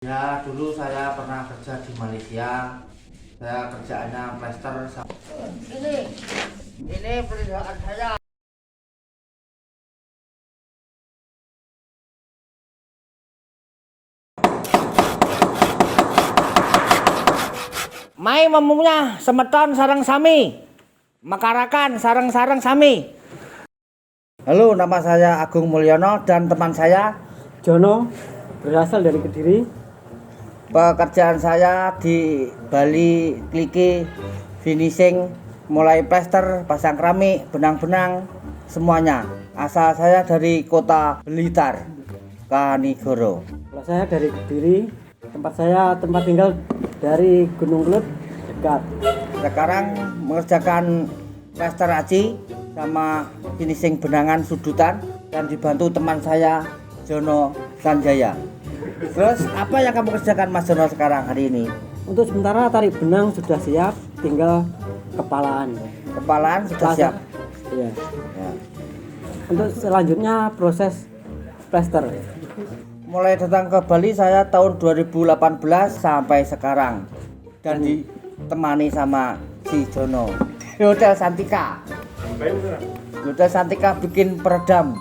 Ya, dulu saya pernah kerja di Malaysia. Saya kerjaannya plester. Ini pekerjaan saya. Mai memungnya semeton sarang sami, makarakan sarang-sarang sami. Halo, nama saya Agung Mulyono dan teman saya Jono, berasal dari Kediri. Pekerjaan saya di Bali Kliki finishing, mulai plester, pasang keramik, benang-benang, semuanya. Asal saya dari kota Blitar, Kanigoro. Kalau saya dari Kediri, tempat tinggal dari Gunung Kelut dekat. Sekarang mengerjakan plester aci sama finishing benangan sudutan dan dibantu teman saya Jono Sanjaya. Terus apa yang kamu kerjakan Mas Jono sekarang hari ini? Untuk sementara tarik benang sudah siap, tinggal kepalaan. Kepalaan sudah siap. Iya. Ya. Untuk selanjutnya proses plester. Mulai datang ke Bali saya tahun 2018 sampai sekarang dan ditemani sama si Jono di Hotel Santika. Di Hotel Santika bikin peredam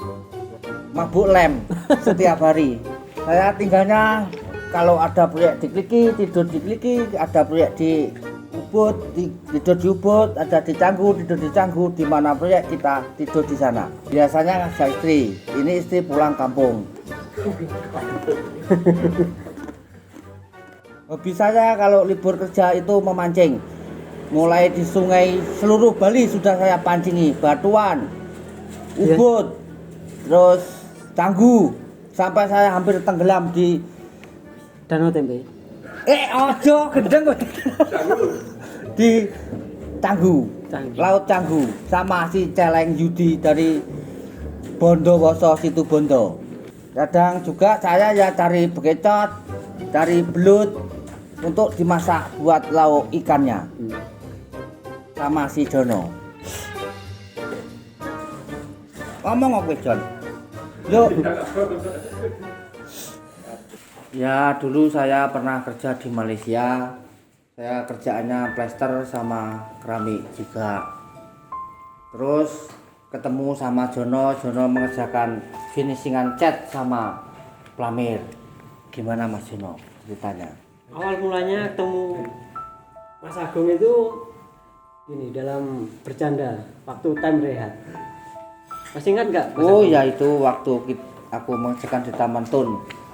mabuk lem setiap hari. Saya tinggalnya kalau ada proyek di Kliki tidur di Kliki, ada proyek di Ubud tidur di Ubud, ada di Canggu tidur di Canggu, di mana proyek kita tidur di sana. Biasanya ngajak istri, ini istri pulang kampung. Hobi saya kalau libur kerja itu memancing. Mulai di sungai seluruh Bali sudah saya pancingi, Batuan, Ubud, terus Canggu, sampai saya hampir tenggelam di Danau Tempe. ojo gendeng di Canggu, Laut Canggu, sama si Celeng Yudi dari Bondowoso situ Bondo. Kadang juga saya ya cari bekecot, cari belut untuk dimasak buat lauk ikannya. Sama si Jono. Ngomong apa Jon? Yuk. Ya, dulu saya pernah kerja di Malaysia. Saya kerjaannya plester sama keramik juga. Terus ketemu sama Jono mengerjakan finishingan cat sama plamir. Gimana Mas Jono ceritanya? Awal mulanya ketemu Mas Agung itu ini dalam bercanda waktu time rehat. Masih ingat nggak? Mas Oh Agung? ya, itu waktu aku mengerjakan di Taman Tun.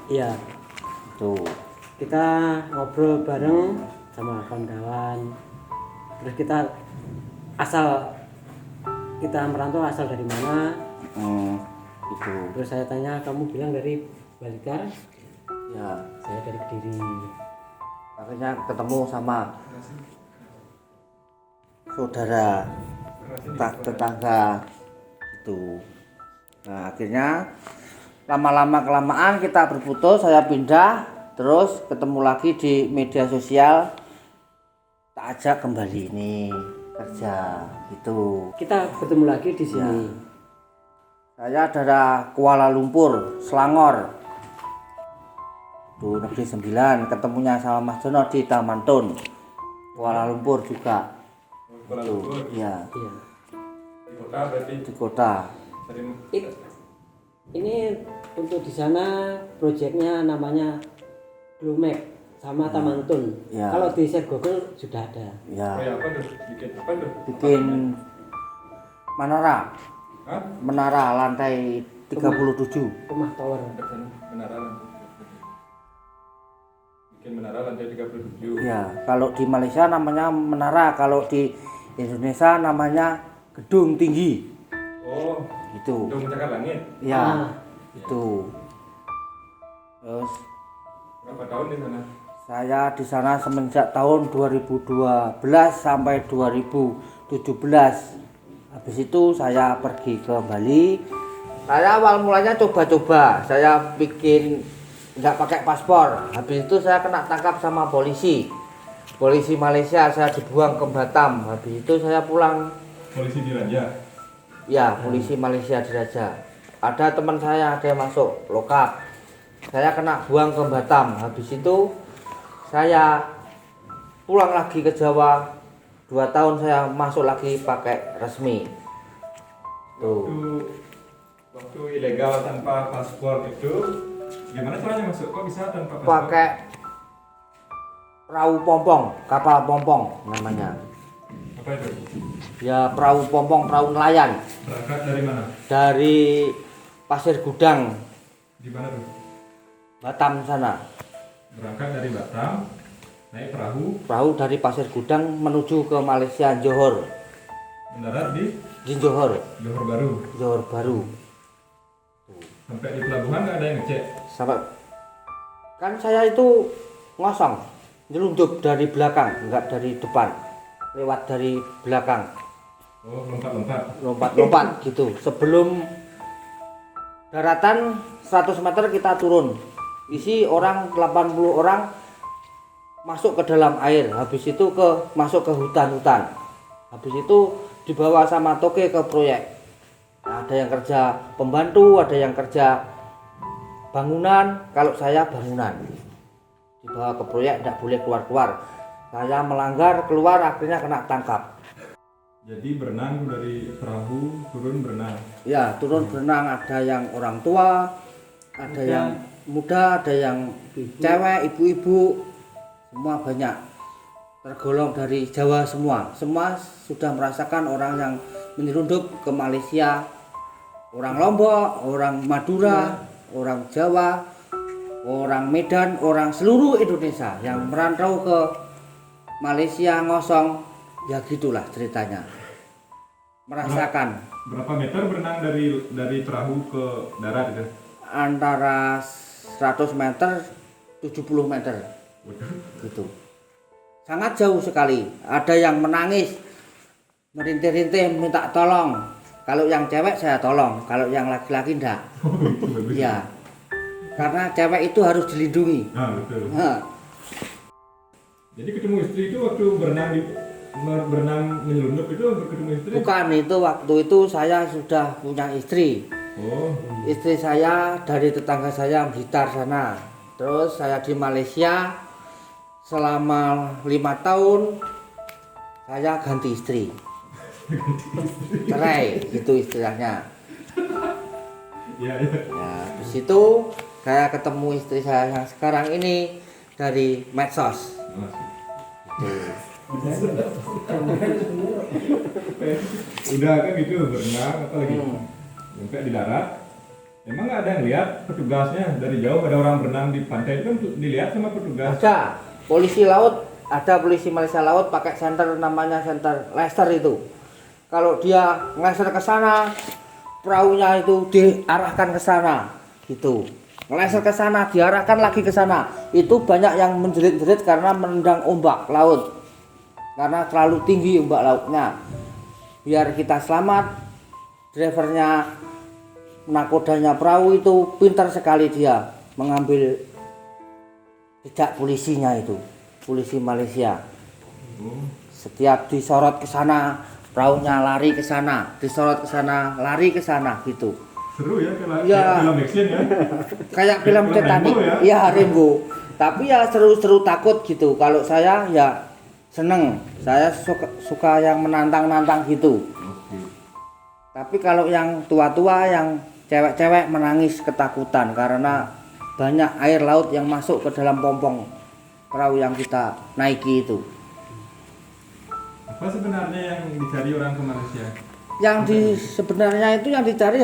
Iya. Tuh. Kita ngobrol bareng sama kawan-kawan. Terus kita merantau asal dari mana? Itu. Terus saya tanya, kamu bilang dari Blitar? Ya, Saya dari Kediri. akhirnya ketemu sama saudara tetangga itu. Nah, akhirnya lama-lama kelamaan kita berfoto, saya pindah, terus ketemu lagi di media sosial, tak ajak kembali ini kerja gitu. Kita bertemu lagi di sini. Saya dari Kuala Lumpur, Selangor. Tuh Negeri 9, ketemunya sama Mas Jono di Taman Tun, Kuala Lumpur juga. Kuala Lumpur. Iya. Iya. Di kota berarti. Di kota. Ini untuk di sana proyeknya namanya Glumek sama Taman Tun. Ya. Kalau di share Google sudah ada. Ya. Oh ya, apa tuh? Bikin apa tuh? Bikin menara. Hah? Menara lantai 37. Rumah tower. Menara lantai. Bikin menara lantai 37. Ya, kalau di Malaysia namanya menara, kalau di Indonesia namanya gedung tinggi. Oh, Itu. udah mencakar langit. Ya, itu. Terus Berapa tahun di sana? saya di sana semenjak tahun 2012 sampai 2017. Habis itu saya pergi ke Bali. Saya awal mulanya coba-coba, saya bikin nggak pakai paspor. Habis itu saya kena tangkap sama polisi Malaysia, saya dibuang ke Batam. Habis itu saya pulang. Polisi di Raja. Ya, polisi Malaysia di Raja. Ada teman saya, ada yang masuk lokap. saya kena buang ke Batam. Habis itu saya pulang lagi ke Jawa. 2 tahun saya masuk lagi pakai resmi. Tuh. Waktu ilegal tanpa paspor itu gimana caranya masuk? Kok bisa tanpa paspor? Pakai perahu pompong, kapal pompong namanya. Apa itu? Ya perahu pompong, perahu nelayan. Berangkat dari mana? Dari Pasir Gudang, Di mana tuh? Batam sana. Berangkat dari Batam, naik perahu, Perahu dari Pasir Gudang menuju ke Malaysia, Johor. mendarat di Johor, Johor Baru. Johor Baru. Sampai di pelabuhan nggak ada yang ngecek. Sampai kan saya itu ngosong, nyelundup dari belakang, enggak dari depan. Lewat dari belakang, Oh, lompat-lompat. lompat-lompat gitu. Sebelum daratan 100 meter kita turun. Isi orang 80 orang masuk ke dalam air. Habis itu masuk ke hutan-hutan. Habis itu dibawa sama toke ke proyek. Ada yang kerja pembantu, ada yang kerja bangunan. Kalau saya bangunan, dibawa ke proyek, tidak boleh keluar-keluar. Saya melanggar, keluar, akhirnya kena tangkap. Jadi berenang dari perahu, turun berenang. Ya, turun berenang, ada yang orang tua, ada yang muda, ada yang cewek, ibu-ibu, semua banyak. Tergolong dari Jawa semua. Semua sudah merasakan orang yang menyelundup ke Malaysia. Orang Lombok, orang Madura, orang Jawa, orang Medan, orang seluruh Indonesia yang merantau ke Malaysia ngosong, ya gitulah ceritanya. Merasakan Berapa meter berenang dari perahu ke darat itu? antara 100 meter 70 meter gitu. Sangat jauh sekali. Ada yang menangis, merintih-rintih minta tolong. Kalau yang cewek saya tolong, kalau yang laki-laki enggak. Ya. Karena cewek itu harus dilindungi. Nah, betul. Nah, Jadi ketemu istri itu waktu berenang menyelundup itu ketemu istri? bukan itu, waktu itu saya sudah punya istri. Oh, Istri saya dari tetangga saya Blitar sana. Terus saya di Malaysia selama 5 tahun saya ganti istri. Cerai gitu istilahnya. iya iya. Ya, di situ saya ketemu istri saya yang sekarang ini dari medsos. Udah kan gitu berenang apalagi sampai di darat. Emang nggak ada yang lihat petugasnya dari jauh, ada orang berenang di pantai itu kan dilihat sama petugas. Ada polisi laut, ada polisi Malaysia laut pakai senter, namanya senter laser itu. Kalau dia ngeleser ke sana, perahunya itu diarahkan ke sana, gitu. Ngeleser ke sana, diarahkan lagi ke sana. Itu banyak yang menjerit-jerit karena menendang ombak laut. Karena terlalu tinggi ombak lautnya. Biar kita selamat, drivernya, nakodanya perahu itu pintar sekali dia mengambil jejak polisinya itu, polisi Malaysia. Setiap disorot ke sana, perahunya lari ke sana, disorot ke sana, lari ke sana gitu. Seru ya kayak Ya. film action ya. Kayak film Film Titanic. Rambo ya? Iya, Rambo. Tapi ya seru-seru takut gitu. Kalau saya ya seneng. Saya suka yang menantang-nantang gitu. Oke. Tapi kalau yang tua-tua, yang cewek-cewek menangis ketakutan karena banyak air laut yang masuk ke dalam pompong perahu yang kita naiki itu. Apa sebenarnya yang dicari orang ke Malaysia? Sebenarnya itu yang dicari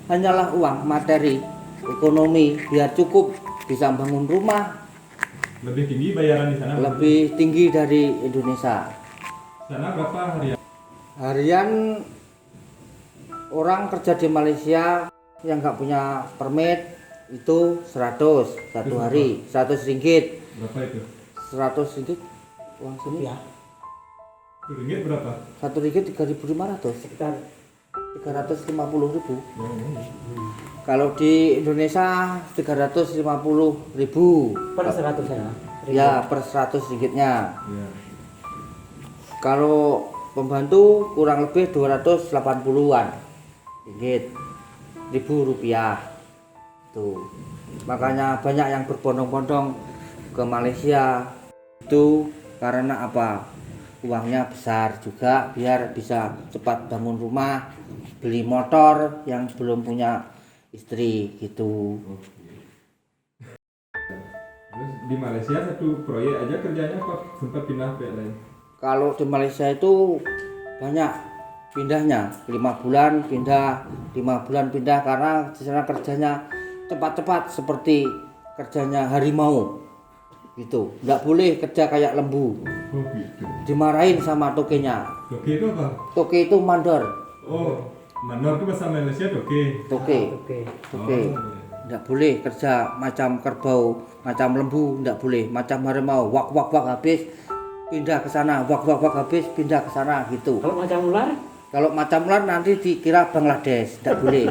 hanyalah uang, materi, ekonomi, biar cukup bisa bangun rumah. Lebih tinggi bayaran di sana? Lebih tinggi dari Indonesia. Sana berapa harian? Harian orang kerja di Malaysia yang nggak punya permit itu 100 satu hari, 100 ringgit. Berapa itu? 100 ringgit uang sini ya. Ringgit berapa? 1 ringgit 3.500, Sekitar 350.000. Oh, Kalau di Indonesia 350.000 per 100 ya. ya per 100 ringgitnya. iya. Kalau pembantu kurang lebih 280-an ringgit, ribu rupiah tuh. Makanya banyak yang berbondong-bondong ke Malaysia itu karena apa? Uangnya besar juga biar bisa cepat bangun rumah, beli motor yang belum punya istri gitu. Terus di Malaysia satu proyek aja kerjanya apa sempat pindah ke lain? Kalau di Malaysia itu banyak pindahnya, 5 bulan pindah, 5 bulan pindah karena di sana kerjanya cepat-cepat seperti kerjanya harimau gitu. Nggak boleh kerja kayak lembu, Oh gitu. dimarahin sama tokenya. Toke itu apa? Toke itu mandor, Oh, manor itu bahasa Malaysia toke. toke, Oke. toke. Oh, Nggak boleh kerja macam kerbau, macam lembu, nggak boleh. Macam harimau, wak wak wak habis pindah ke sana, wak wak wak habis pindah ke sana gitu. Kalau macam ular? Kalau macam ular nanti dikira Bangladesh, tidak boleh.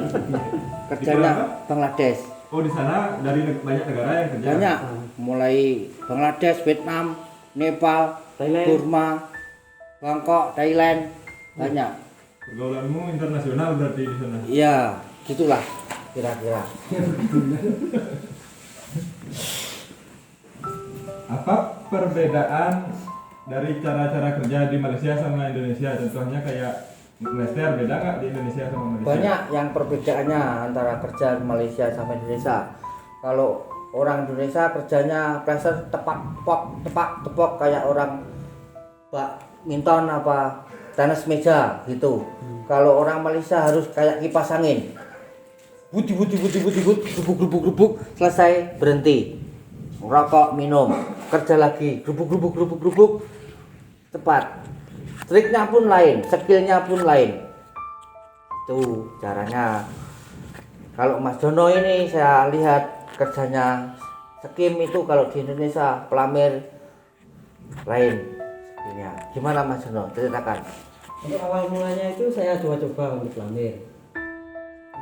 Kerjanya Dikira Bangladesh. Oh di sana dari banyak negara yang kerja. Banyak, mulai Bangladesh, Vietnam, Nepal, Thailand. Burma, Bangkok, Thailand, banyak. Pergaulanmu internasional berarti di sana. Iya, gitulah kira-kira. Apa perbedaan dari cara-cara kerja di Malaysia sama Indonesia? Contohnya kayak Lester beda nggak di Indonesia sama Malaysia? Banyak yang perbedaannya antara kerja di Malaysia sama Indonesia. Kalau orang Indonesia kerjanya pressure tepak kayak orang badminton apa tenis meja gitu. Kalau orang Malaysia harus kayak kipas angin. Budi grubuk selesai berhenti. Rokok, minum, kerja lagi, grubuk cepat. Triknya pun lain, skillnya pun lain. Itu caranya. Kalau Mas Dono ini saya lihat kerjanya skim itu kalau di Indonesia pelamir lain skillnya. Gimana Mas Dono? Ceritakan. Untuk awal mulanya itu saya coba-coba untuk pelamir.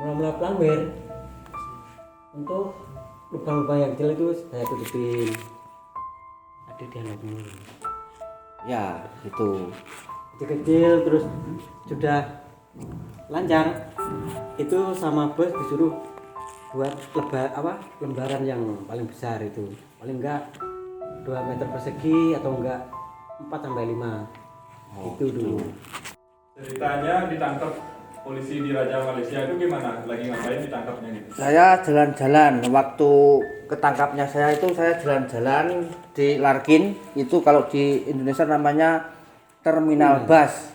Mula-mula pelamir untuk lubang-lubang yang kecil itu saya tutupin. Ada dialog dulu. Ya, gitu. Kecil terus sudah lancar itu sama bos disuruh buat lembaran yang paling besar itu paling enggak 2 meter persegi atau enggak 4 sampai 5 itu dulu. Ceritanya ditangkap polisi di Raja Malaysia itu gimana? Lagi ngapain ditangkapnya gitu? Saya jalan-jalan, waktu ketangkapnya saya jalan-jalan di Larkin, itu kalau di Indonesia namanya terminal bus.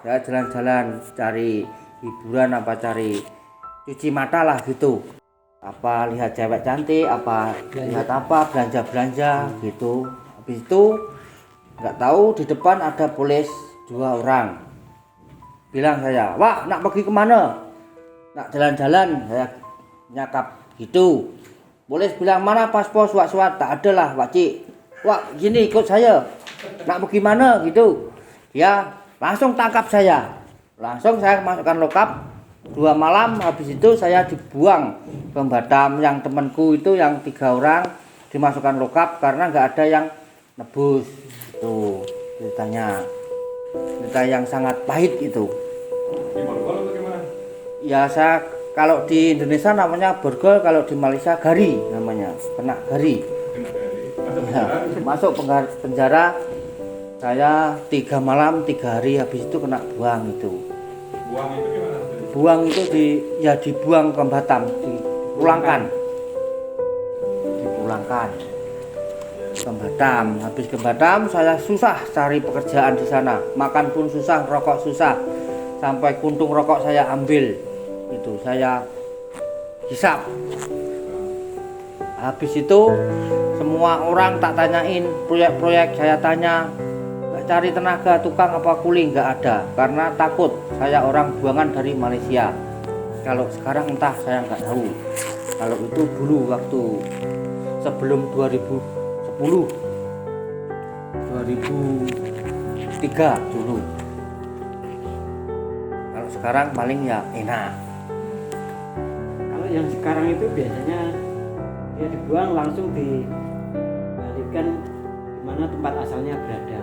Saya jalan-jalan cari hiburan apa cari cuci mata lah gitu. Apa lihat cewek cantik, apa lihat apa belanja gitu. Habis itu nggak tahu di depan ada polis 2 orang. Bilang saya, "Wah, nak pergi kemana?" "Nak jalan-jalan," saya nyakap gitu. Polis bilang, "Mana paspor suat-suat?" "Tak ada lah, Pakcik." "Wah, gini ikut saya." "Nak pergi mana?" gitu. Ya, langsung tangkap saya. Langsung saya masukkan lokap 2 malam. Habis itu saya dibuang ke Batam. Yang temanku itu yang 3 orang dimasukkan lokap karena nggak ada yang nebus. Itu ceritanya. Cerita yang sangat pahit itu. Di borgol atau gimana? Ya saya kalau di Indonesia namanya borgol, kalau di Malaysia gari namanya, kena gari. Kena dari masuk Ya, penjara. masuk penjara. Saya 3 malam 3 hari, habis itu kena buang itu. Buang itu gimana? Buang itu dibuang ke Batam, dipulangkan ke Batam. Habis ke Batam saya susah cari pekerjaan di sana, makan pun susah, rokok susah, sampai kuntung rokok saya ambil itu saya hisap. Habis itu semua orang tak tanyain proyek-proyek, saya tanya nggak cari tenaga tukang apa kuli, nggak ada karena takut saya orang buangan dari Malaysia. Kalau sekarang entah, saya nggak tahu. Kalau itu dulu waktu sebelum 2003 dulu. Kalau sekarang paling ya enak. Kalau yang sekarang itu biasanya dia dibuang langsung dibalikan di mana tempat asalnya berada.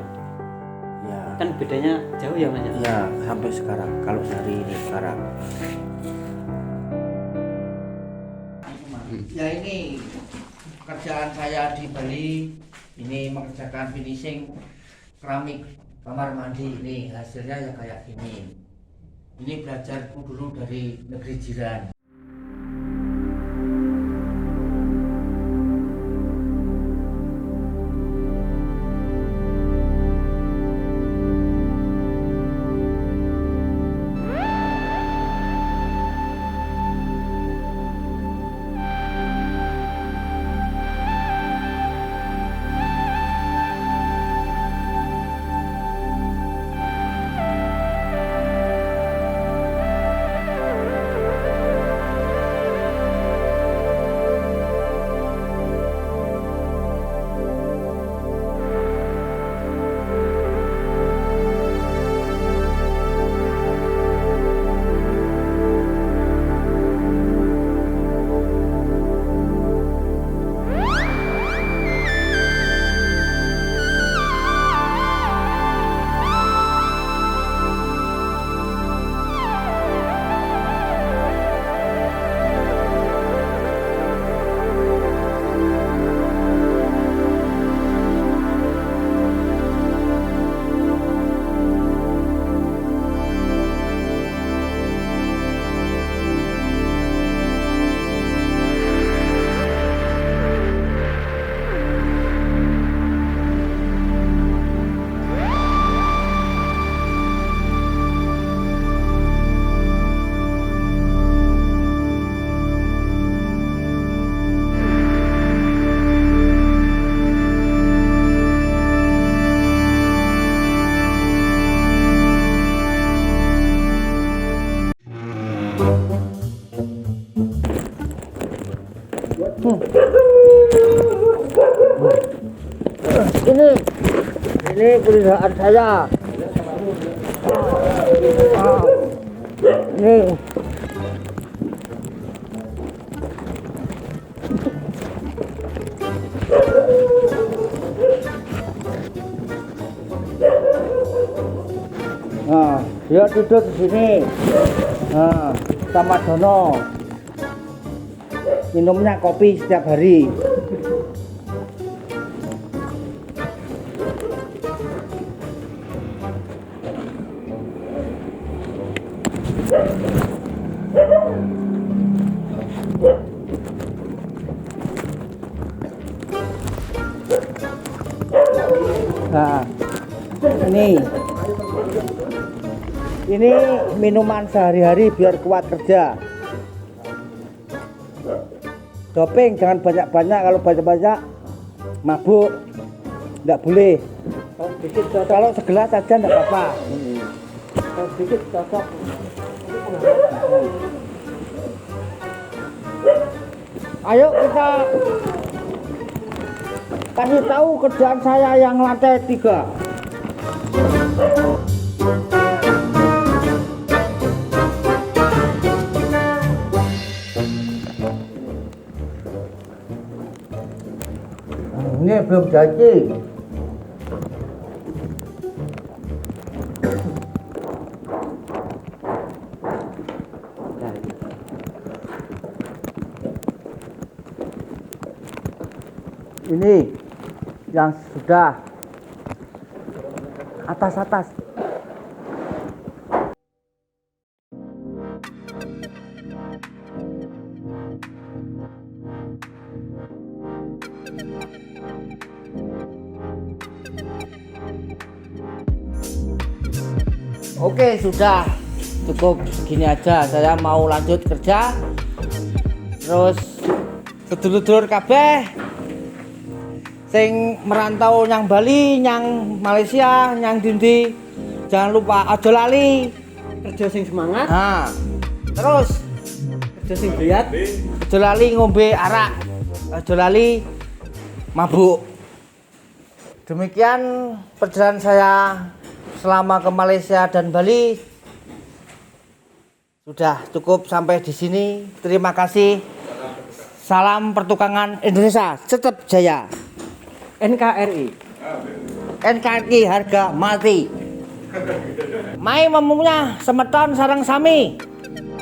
Ya, Kan bedanya jauh ya Mas? ya sampai sekarang. Kalau hari ini sekarang. Ya ini pekerjaan saya di Bali, ini mengerjakan finishing keramik kamar mandi. Ini hasilnya ya kayak gini. Ini belajarku dulu dari negeri jiran. Ini perusahaan saya. Ini nah, dia tidur di sini. Nah, sama Dono. Minumnya kopi setiap hari. Nah, ini minuman sehari-hari biar kuat kerja. Doping jangan banyak-banyak, kalau banyak-banyak mabuk, nggak boleh. Kalau segelas saja nggak apa-apa. Kalau sedikit cocok. Ayo kita kasih tahu kerjaan saya yang lantai 3. Ini belum jadi. Ini yang sudah atas. Oke, sudah cukup segini aja. Saya mau lanjut kerja. Terus sedulur-dulur kabeh sing merantau nyang Bali, nyang Malaysia, nyang Dindi, jangan lupa aja lali Kerja sing semangat. nah, terus Kerja sing lihat. aja lali ngombe arak, aja lali mabuk. Demikian perjalanan saya selama ke Malaysia dan Bali. Sudah cukup sampai di sini. Terima kasih. Salam pertukangan Indonesia, tetap jaya. NKRI harga mati. Mai memunya semeton sarang sami,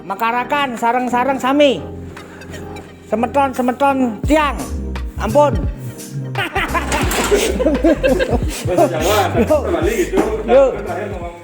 makarakan sarang-sarang sami. semeton tiang. Ampun. Bahasa Jawa, tapi kembali gitu. Yuk. Terakhir ngomong